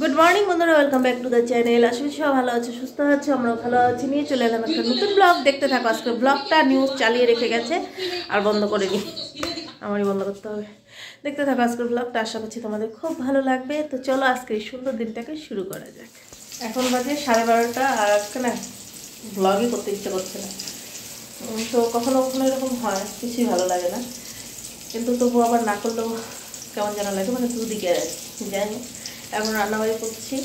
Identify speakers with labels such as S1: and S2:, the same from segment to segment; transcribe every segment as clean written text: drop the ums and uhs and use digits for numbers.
S1: Good morning বন্ধুরা, welcome back to the channel. আসলে সব ভালো আছে, সুস্থ আছে, আমরাও ভালো আছি। নিয়ে চলে এলাম একটা নতুন ব্লগ। দেখতে থাকো। আজকে ব্লগটা নিউজ চালিয়ে রেখে গেছে আর বন্ধ করেনি, আমারই বন্ধ করতে হবে। দেখতে থাকো আজকের ব্লগটা, আশা করছি তোমাদের খুব ভালো লাগবে। তো চলো আজকে এই সুন্দর দিনটাকে শুরু করা যাক। এখন বাজে 12:30 আর আজকে না ব্লগই করতে ইচ্ছে করছে না। তো কখনো কখনো এরকম হয়, কিছুই ভালো লাগে না, কিন্তু তবু আবার না করলেও কেমন যেন লাগে, মানে দুদিকে যাই। এখন রান্নাবাড়ি করছি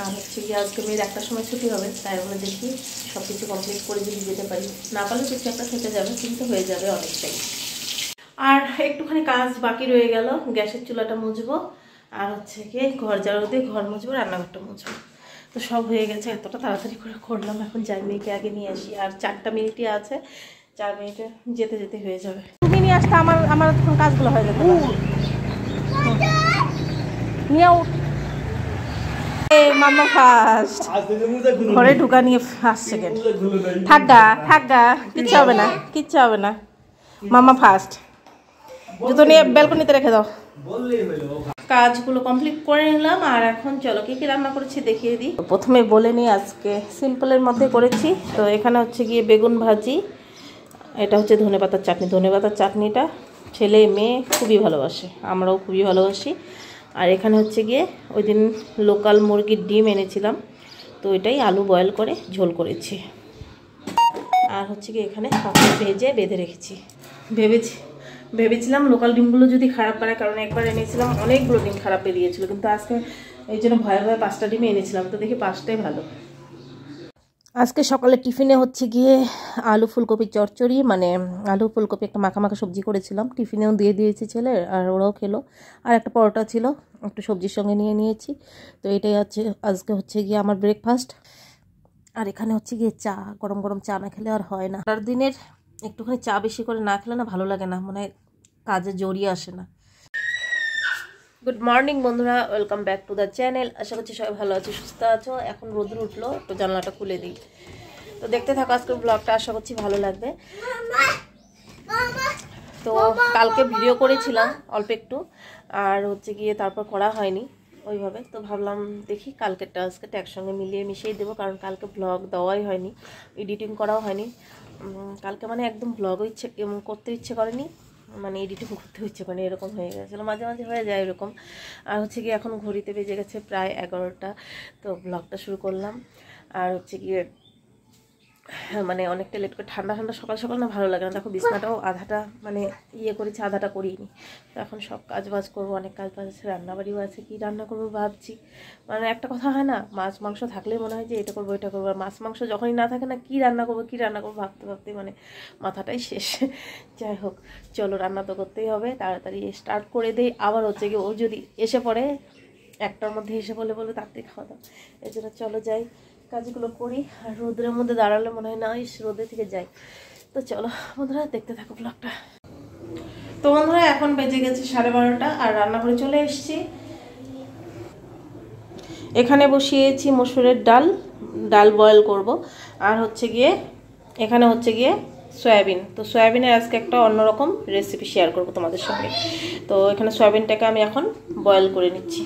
S1: আর হচ্ছে কি আজকে মেয়ের 1টার সময় ছুটি হবে, তাই বলে দেখি সব কিছু কমপ্লিট করে যদি যেতে পারি। না পারলে কিছু একটা থেকে যাবে, কিন্তু হয়ে যাবে অনেকটাই। আর একটুখানি কাজ বাকি রয়ে গেল, গ্যাসের চুলাটা মুছবো আর হচ্ছে কি ঘর ঝাড়ু দিয়ে ঘর মুছবো, রান্নাঘরটা মুছবো। তো সব হয়ে গেছে, এতটা তাড়াতাড়ি করে করলাম। এখন যাই মেয়েকে আগে নিয়ে আসি, আর 4টা মিনিটই আছে, 4 মিনিটে যেতে যেতে হয়ে যাবে। তুমি নিয়ে আসতে আমার তখন কাজগুলো হয়ে যাবে। নিয়ে মামা ফার্স্ট ঘরে ঢুকা নিয়ে ফার্স্ট সেকেন্ড। থাকগা কিচ্ছু হবে না, কিচ্ছু হবে না। মামা ফার্স্ট। জুতো নিয়ে ব্যালকনিতে রেখে দাও। কাজগুলো কমপ্লিট করে নিলাম আর এখন চলো কি কি রান্না করেছি দেখিয়ে দিই। প্রথমে বলে নিই, আজকে সিম্পলের মধ্যে করেছি। তো এখানে হচ্ছে গিয়ে বেগুন ভাজি, এটা হচ্ছে ধনেপাতার চাটনি। ধনেপাতার চাটনিটা ছেলে মেয়ে খুবই ভালোবাসে, আমরাও খুবই ভালোবাসি। আর এখানে হচ্ছে গিয়ে ওই দিন লোকাল মুরগির ডিম এনেছিলাম, তো এটাই আলু বয়েল করে ঝোল করেছি। আর হচ্ছে গিয়ে এখানে পাপড় ভেজে বেঁধে রেখেছি। ভেবেছিলাম লোকাল ডিমগুলো যদি খারাপ পারে, কারণ একবার এনেছিলাম অনেকগুলো ডিম খারাপ বেরিয়েছিল, কিন্তু আজকে এই জন্য ভয়ে ভয়ে 5টা ডিমই এনেছিলাম, তো দেখি 5টাই ভালো। আজকে সকালে টিফিনে হচ্ছে গিয়ে আলু ফুলকপির চচ্চড়ি, মানে আলু ফুলকপি একটা মাখা মাখা সবজি করেছিলাম, টিফিনেও দিয়ে দিয়েছি ছেলে, আর ওরাও খেলো। আর একটা পরোটা ছিল, একটু সবজির সঙ্গে নিয়ে নিয়েছি। তো এটাই আজকে হচ্ছে গিয়ে আমার ব্রেকফাস্ট। আর এখানে হচ্ছে গিয়ে চা, গরম গরম চা না খেলে আর হয় না। আর দিনের একটুখানি চা বেশি করে না খেলে না ভালো লাগে না, মানে কাজে জড়িয়ে আসে না। গুড মর্নিং বন্ধুরা, welcome back to the channel. আশা করছি সবাই ভালো আছো, সুস্থ আছো। এখন রোদ উঠলো, একটু জানলাটা খুলে দিই। তো দেখতে থাকো আজকের ব্লগটা, আশা করছি ভালো লাগবে। তো কালকে ভিডিও করেছিলাম অল্প একটু, আর হচ্ছে গিয়ে তারপর করা হয়নি ওইভাবে। তো ভাবলাম দেখি কালকেরটা আজকেটা একসঙ্গে মিলিয়ে মিশিয়ে দেবো, কারণ কালকে ব্লগ দেওয়াই হয়নি, এডিটিং করাও হয়নি কালকে। মানে একদম ব্লগও করতে ইচ্ছে করেনি, মানে এডিটিং করতে ইচ্ছে করেনি, এরকম হয়ে গেছিলো। মাঝে মাঝে হয়ে যায় এরকম। আর হচ্ছে গিয়ে এখন ঘড়িতে বেজে গেছে প্রায় 11টা। তো ব্লগটা শুরু করলাম। আর হচ্ছে গিয়ে মানে অনেকটা লেট করে, ঠান্ডা ঠান্ডা সকাল সকাল না ভালো লাগে না। দেখো বিছনাটাও আধাটা মানে করেছি, আধাটা করিনি। তো এখন সব কাজ বাজ করবো, অনেক কাজ বাজ আছে, রান্নাবাড়িও আছে। কি রান্না করবো ভাবছি। মানে একটা কথা হয় না, মাছ মাংস থাকলে মনে হয় যে এটা করবো এটা করবো, আর মাছ মাংস যখনই না থাকে না, কি রান্না করবো ভাবতে ভাবতে মানে মাথাটাই শেষ। যাই হোক, চলো রান্না তো করতেই হবে, তাড়াতাড়ি স্টার্ট করে দেই। আবার হচ্ছে কি ও যদি এসে পড়ে 1টার মধ্যে এসে বলে তাড়াতাড়ি খাওয়া দাও, এই জন্য চলো যাই কাজগুলো করি। আর রোদের মধ্যে দাঁড়ালে মনে হয় না রোদে থেকে যাই। তো চলো বন্ধুরা দেখতে থাকো ব্লগটা। তো বন্ধুরা এখন বেজে গেছে 12:30 আর রান্না করে চলে এসেছি। এখানে বসিয়েছি মসুরের ডাল বয়েল করব। আর হচ্ছে গিয়ে এখানে হচ্ছে গিয়ে সয়াবিন। তো সয়াবিনের আজকে একটা অন্যরকম রেসিপি শেয়ার করব তোমাদের সঙ্গে। তো এখানে সয়াবিনটাকে আমি এখন বয়েল করে নিচ্ছি।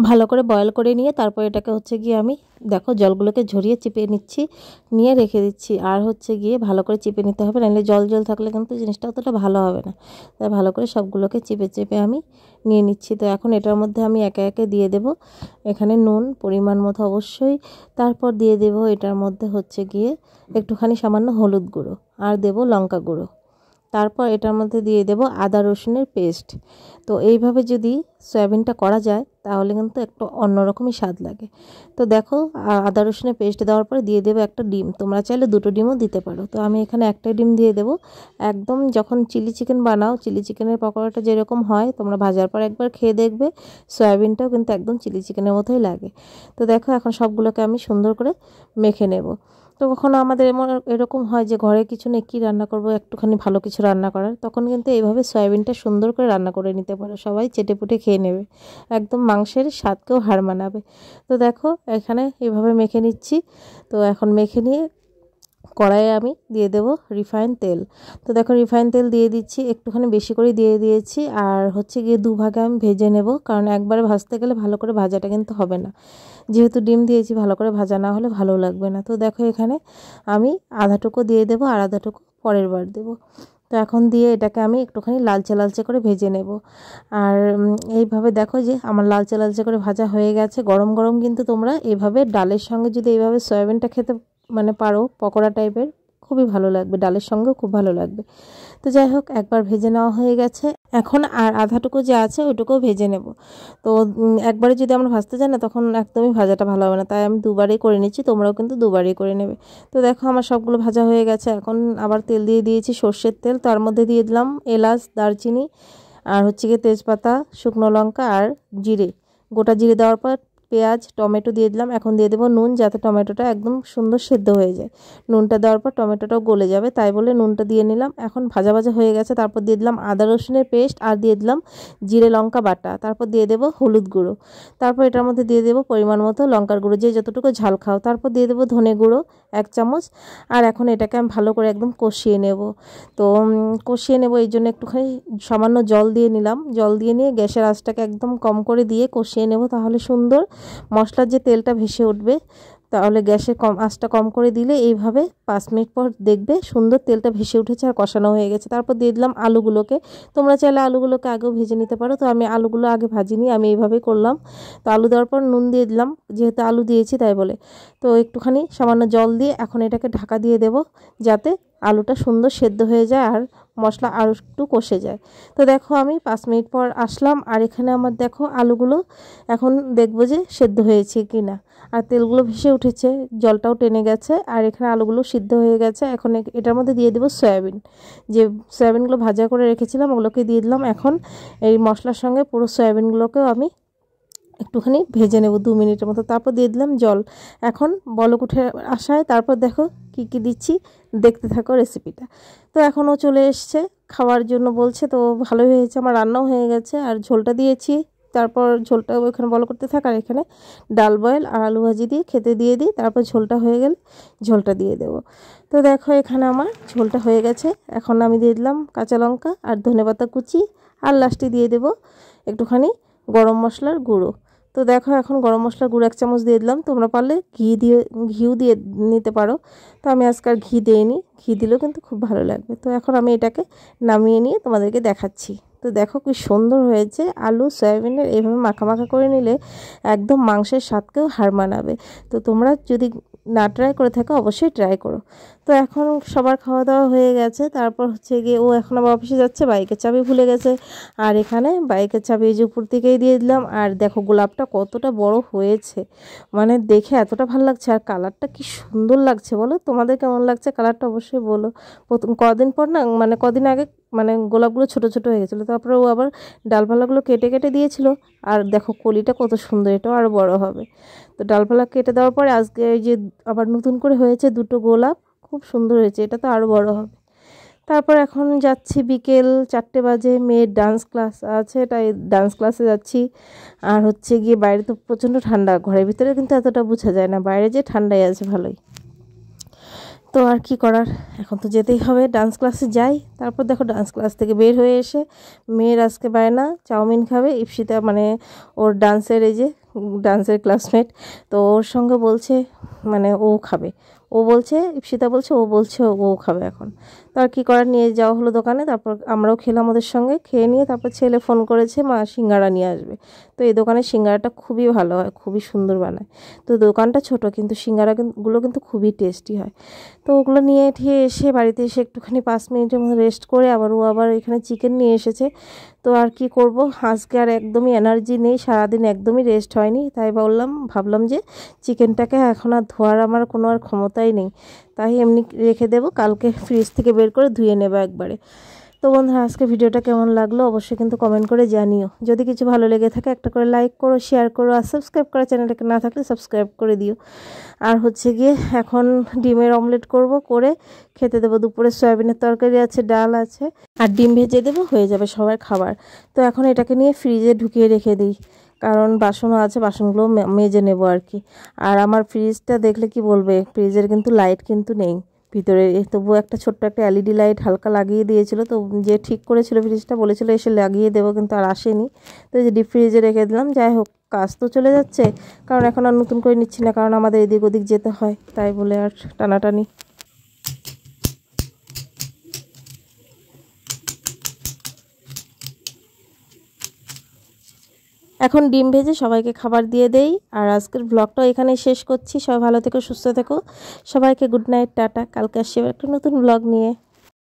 S1: ভালো করে বয়েল করে নিয়ে তারপর এটাকে হচ্ছে গিয়ে আমি দেখো জলগুলোকে ঝরিয়ে চিপে নিচ্ছি, নিয়ে রেখে দিচ্ছি। আর হচ্ছে গিয়ে ভালো করে চিপে নিতে হবে, নাহলে জল জল থাকলে কিন্তু জিনিসটা অতটা ভালো হবে না। তাই ভালো করে সবগুলোকে চিপে চিপে আমি নিয়ে নিচ্ছি। তো এখন এটার মধ্যে আমি একে একে দিয়ে দেব এখানে নুন পরিমাণ মতো অবশ্যই। তারপর দিয়ে দেব এটার মধ্যে হচ্ছে গিয়ে একটুখানি সামান্য হলুদ গুঁড়ো, আর দেব লঙ্কা গুঁড়ো। তারপর এটার মধ্যে দিয়ে দেব আদা রসুনের পেস্ট। তো এইভাবে যদি সয়াবিনটা করা যায় তাহলে কিন্তু একটু অন্যরকমই স্বাদ লাগে। তো দেখো আদা রসুনের পেস্ট দেওয়ার পরে দিয়ে দেবো একটা ডিম, তোমরা চাইলে 2টো ডিমও দিতে পারো। তো আমি এখানে একটাই ডিম দিয়ে দেবো। একদম যখন চিলি চিকেন বানাও, চিলি চিকেনের পকোড়াটা যেরকম হয় তোমরা ভাজার পর একবার খেয়ে দেখবে, সয়াবিনটাও কিন্তু একদম চিলি চিকেনের মতোই লাগে। তো দেখো এখন সবগুলোকে আমি সুন্দর করে মেখে নেব। তো কখনো আমাদের এরকম হয় যে ঘরে কিছু নেই, কী রান্না করব, একটুখানি ভালো কিছু রান্না করার, তখন কিন্তু এইভাবে সয়াবিনটা সুন্দর করে রান্না করে নিতে পারো, সবাই চেটেপুটে খেয়ে নেবে, একদম মাংসের স্বাদকেও হার মানাবে। তো দেখো এখানে এইভাবে মেখে নিচ্ছি। তো এখন মেখে নিয়ে কড়াইয়ে আমি দিয়ে দেব রিফাইন তেল। তো দেখো রিফাইন তেল দিয়ে দিচ্ছি, একটুখানি বেশি করে দিয়ে দিয়েছি। আর হচ্ছে গিয়ে দুভাগে আমি ভেজে নেব, কারণ একবারে ভাজতে গেলে ভালো করে ভাজাটা কিন্তু হবে না, যেহেতু ডিম দিয়েছি ভালো করে ভাজা না হলে ভালো লাগবে না। তো দেখো এখানে আমি আধাটুকু দিয়ে দেবো আর আধাটুকু পরের বার দেবো। তো এখন দিয়ে এটাকে আমি একটুখানি লালচে লালচে করে ভেজে নেব। আর এইভাবে দেখো যে আমার লালচে লালচে করে ভাজা হয়ে গেছে। গরম গরম কিন্তু তোমরা এইভাবে ডালের সঙ্গে যদি এইভাবে সয়াবিনটা খেতে পারো, পকোড়া টাইপের, খুবই ভালো লাগবে, ডালের সঙ্গেও খুব ভালো লাগবে। তো যাই হোক, একবার ভেজে নেওয়া হয়ে গেছে, এখন আর আধাটুকু যে আছে ওইটুকুও ভেজে নেব। তো একবারে যদি আমরা ভাজতে যাই না তখন একদমই ভাজাটা ভালো হবে না, তাই আমি দুবারই করে নিচ্ছি, তোমরাও কিন্তু দুবারই করে নেবে। তো দেখো আমার সবগুলো ভাজা হয়ে গেছে। এখন আবার তেল দিয়ে দিয়েছি, সর্ষের তেল, তার মধ্যে দিয়ে দিলাম এলাচ, দারচিনি আর হচ্ছে গিয়ে তেজপাতা, শুকনো লঙ্কা আর জিরে। গোটা জিরে দেওয়ার পর পেঁয়াজ, টমেটো দিয়ে দিলাম। এখন দিয়ে দেবো নুন, যাতে টমেটোটা একদম সুন্দর সেদ্ধ হয়ে যায়। নুনটা দেওয়ার পর টমেটোটাও গলে যাবে, তাই বলে নুনটা দিয়ে নিলাম। এখন ভাজা ভাজা হয়ে গেছে, তারপর দিয়ে দিলাম আদা রসুনের পেস্ট আর দিয়ে দিলাম জিরে লঙ্কা বাটা। তারপর দিয়ে দেবো হলুদ গুঁড়ো, তারপর এটার মধ্যে দিয়ে দেবো পরিমাণ মতো লঙ্কার গুঁড়ো, যে যতটুকু ঝাল খাও। তারপর দিয়ে দেবো ধনে গুঁড়ো 1 চামচ। আর এখন এটাকে আমি ভালো করে একদম কষিয়ে নেব। তো কষিয়ে নেব, এই জন্য একটুখানি সামান্য জল দিয়ে নিলাম। জল দিয়ে নিয়ে গ্যাসের আঁচটাকে একদম কম করে দিয়ে কষিয়ে নেব, তাহলে সুন্দর মশলার যে তেলটা ভেসে উঠবে। তাহলে গ্যাসের আঁচটা কম করে দিলে এইভাবে 5 মিনিট পর দেখবে সুন্দর তেলটা ভেসে উঠেছে আর কষানো হয়ে গেছে। তারপর দিয়ে দিলাম আলুগুলোকে। তোমরা চাইলে আলুগুলোকে আগেও ভেজে নিতে পারো, তো আমি আলুগুলো আগে ভাজিনি, আমি এইভাবেই করলাম। তো আলু দেওয়ার পর নুন দিয়ে দিলাম, যেহেতু আলু দিয়েছি তাই বলে। তো একটুখানি সামান্য জল দিয়ে এখন এটাকে ঢাকা দিয়ে দেব, যাতে আলুটা সুন্দর সেদ্ধ হয়ে যায় আর মশলা আরও একটু কষে যায়। তো দেখো আমি 5 মিনিট পর আসলাম, আর এখানে আমার দেখো আলুগুলো এখন দেখবো যে সেদ্ধ হয়েছে কি না। আর তেলগুলো ভেসে উঠেছে, জলটাও টেনে গেছে, আর এখানে আলুগুলো সিদ্ধ হয়ে গেছে। এখন এটার মধ্যে দিয়ে দেবো সয়াবিন, যে সয়াবিনগুলো ভাজা করে রেখেছিলাম ওগুলোকে দিয়ে দিলাম। এখন এই মশলার সঙ্গে পুরো সয়াবিনগুলোকেও আমি একটুখানি ভেজে নেব 2 মিনিটের মতো। তারপর দিয়ে দিলাম জল। এখন বলক উঠে আসায় তারপর দেখো কি কি দিচ্ছি, দেখতে থাকো রেসিপিটা। তো এখনও চলে এসছে খাওয়ার জন্য বলছে, তো ভালোই হয়েছে, আমার রান্নাও হয়ে গেছে। আর ঝোলটা দিয়েছি, তারপর ঝোলটা ওইখানে বলক করতে থাক, আর এখানে ডাল বয়েল আর আলু ভাজি দিয়ে খেতে দিয়ে দিই। তারপর ঝোলটা হয়ে গেলে ঝোলটা দিয়ে দেবো। তো দেখো এখানে আমার ঝোলটা হয়ে গেছে। এখন আমি দিয়ে দিলাম কাঁচা লঙ্কা আর ধনেপাতা কুচি, আর লাস্টে দিয়ে দেবো একটুখানি গরম মশলার গুঁড়ো। তো দেখো এখন গরম মশলার গুঁড়ো 1 চামচ দিয়ে দিলাম, তোমরা পারলে ঘিও দিয়ে নিতে পারো। তো আমি আজকাল ঘি দিইনি, ঘি দিলেও কিন্তু খুব ভালো লাগবে। তো এখন আমি এটাকে নামিয়ে নিয়ে তোমাদেরকে দেখাচ্ছি। তো দেখো কি সুন্দর হয়েছে, আলু সয়াবিনের এইভাবে মাখা মাখা করে নিলে একদম মাংসের স্বাদকেও হার মানাবে। তো তোমরা যদি না ট্রাই করে থাকো অবশ্যই ট্রাই করো। তো এখন সবার খাওয়া দাওয়া হয়ে গেছে, তারপর হচ্ছে গিয়ে ও এখন আবার অফিসে যাচ্ছে, বাইকের চাবি ভুলে গেছে। আর এখানে বাইকের চাবি এই যে উপর থেকেই দিয়ে দিলাম। আর দেখো গোলাপটা কতটা বড় হয়েছে, মানে দেখে এতটা ভালো লাগছে, আর কালারটা কি সুন্দর লাগছে বলো। তোমাদের কেমন লাগছে কালারটা অবশ্যই বলো। প্রথম কদিন পর না, মানে কদিন আগে মানে গোলাপগুলো ছোট ছোট হয়ে গেছিলো, তারপরে ও আবার ডালপালাগুলো কেটে কেটে দিয়েছিল। আর দেখো কলিটা কত সুন্দর, এটাও আরও বড় হবে। তো ডালপালা কেটে দেওয়ার পরে আজকে এই যে আবার নতুন করে হয়েছে 2টো গোলাপ, খুব সুন্দর হয়েছে, এটা তো আরও বড় হবে। তারপর এখন যাচ্ছি, বিকেল 4টে বাজে, মেয়ের ডান্স ক্লাস আছে, তাই ডান্স ক্লাসে যাচ্ছি। আর হচ্ছে গিয়ে বাইরে তো প্রচণ্ড ঠান্ডা, ঘরের ভিতরে কিন্তু এতটা বোঝা যায় না, বাইরে যে ঠান্ডাই আছে ভালোই। তো আর কি করার, এখন তো যেতেই হবে, ডান্স ক্লাসে যাই। তারপর দেখো ডান্স ক্লাস থেকে বের হয়ে এসে মেয়ের আজকে বায়না চাউমিন খাবে। ইপসিতা মানে ওর ডান্সের এই যে ডান্সের ক্লাসমেট, তো ওর সঙ্গে বলছে মানে ও খাবে, ও বলছে ইপসিতা বলছে ও বলছে ও খাবে এখন। তো আর কী করার, নিয়ে যাওয়া হলো দোকানে। তারপর আমরাও খেলাম ওদের সঙ্গে, খেয়ে নিয়ে তারপর ছেলে ফোন করেছে মা সিঙ্গারা নিয়ে আসবে। তো এই দোকানের সিঙ্গারাটা খুবই ভালো হয়, খুবই সুন্দর বানায়। তো দোকানটা ছোট কিন্তু সিঙ্গারাগুলো কিন্তু খুবই টেস্টি হয়। তো ওগুলো নিয়ে ঠিয়ে এসে বাড়িতে এসে একটুখানি 5 মিনিটের মতো রেস্ট করে আবার ও আবার এখানে চিকেন নিয়ে এসেছে। তো আর কি করব, আজকে আর একদমই এনার্জি নেই, সারাদিন একদমই রেস্ট হয়নি, তাই ভাবলাম যে চিকেনটাকে এখন আর ধোয়ার আমার কোনো আর ক্ষমতাই নেই, তাই এমনি রেখে দেবো, কালকে ফ্রিজ থেকে বের করে ধুয়ে নেবো একবারে। তো বন্ধুরা আজকে ভিডিওটা কেমন লাগলো অবশ্যই কিন্তু কমেন্ট করে জানিও। যদি কিছু ভালো লেগে থাকে একটা করে লাইক করো, শেয়ার করো, আর সাবস্ক্রাইব করা চ্যানেলটাকে না থাকলে সাবস্ক্রাইব করে দিও। আর হচ্ছে গিয়ে এখন ডিমের অমলেট করব, করে খেতে দেবো। দুপুরে সয়াবিনের তরকারি আছে, ডাল আছে, আর ডিম ভেজে দেবো, হয়ে যাবে সবার খাবার। তো এখন এটাকে নিয়ে ফ্রিজে ঢুকিয়ে রেখে দিই, কারণ বাসনও আছে, বাসনগুলো মেজে নেবো আর কি। আর আমার ফ্রিজটা দেখলে কি বলবে, ফ্রিজের কিন্তু লাইট কিন্তু নেই, ভিতরে তবুও একটা ছোট্ট একটা এলইডি লাইট হালকা লাগিয়ে দিয়েছিল, তো যে ঠিক করেছিল ফ্রিজটা বলেছিল এসে লাগিয়ে দেবো, কিন্তু আর আসেনি। তো এই যে ডিপ ফ্রিজে রেখে দিলাম। যাই হোক, কাজ তো চলে যাচ্ছে, কারণ এখন আর নতুন করে নিচ্ছি না, কারণ আমাদের এদিক ওদিক যেতে হয়, তাই বলে আর টানাটানি। এখন ডিম ভেজে সবাইকে খাবার দিয়ে দেই। আর আজকের ব্লগটাও এখানেই শেষ করছি। সবাই ভালো থেকো, সুস্থ থেকো। সবাইকে গুড নাইট, টাটা। কালকে আসছি একটা নতুন ব্লগ নিয়ে।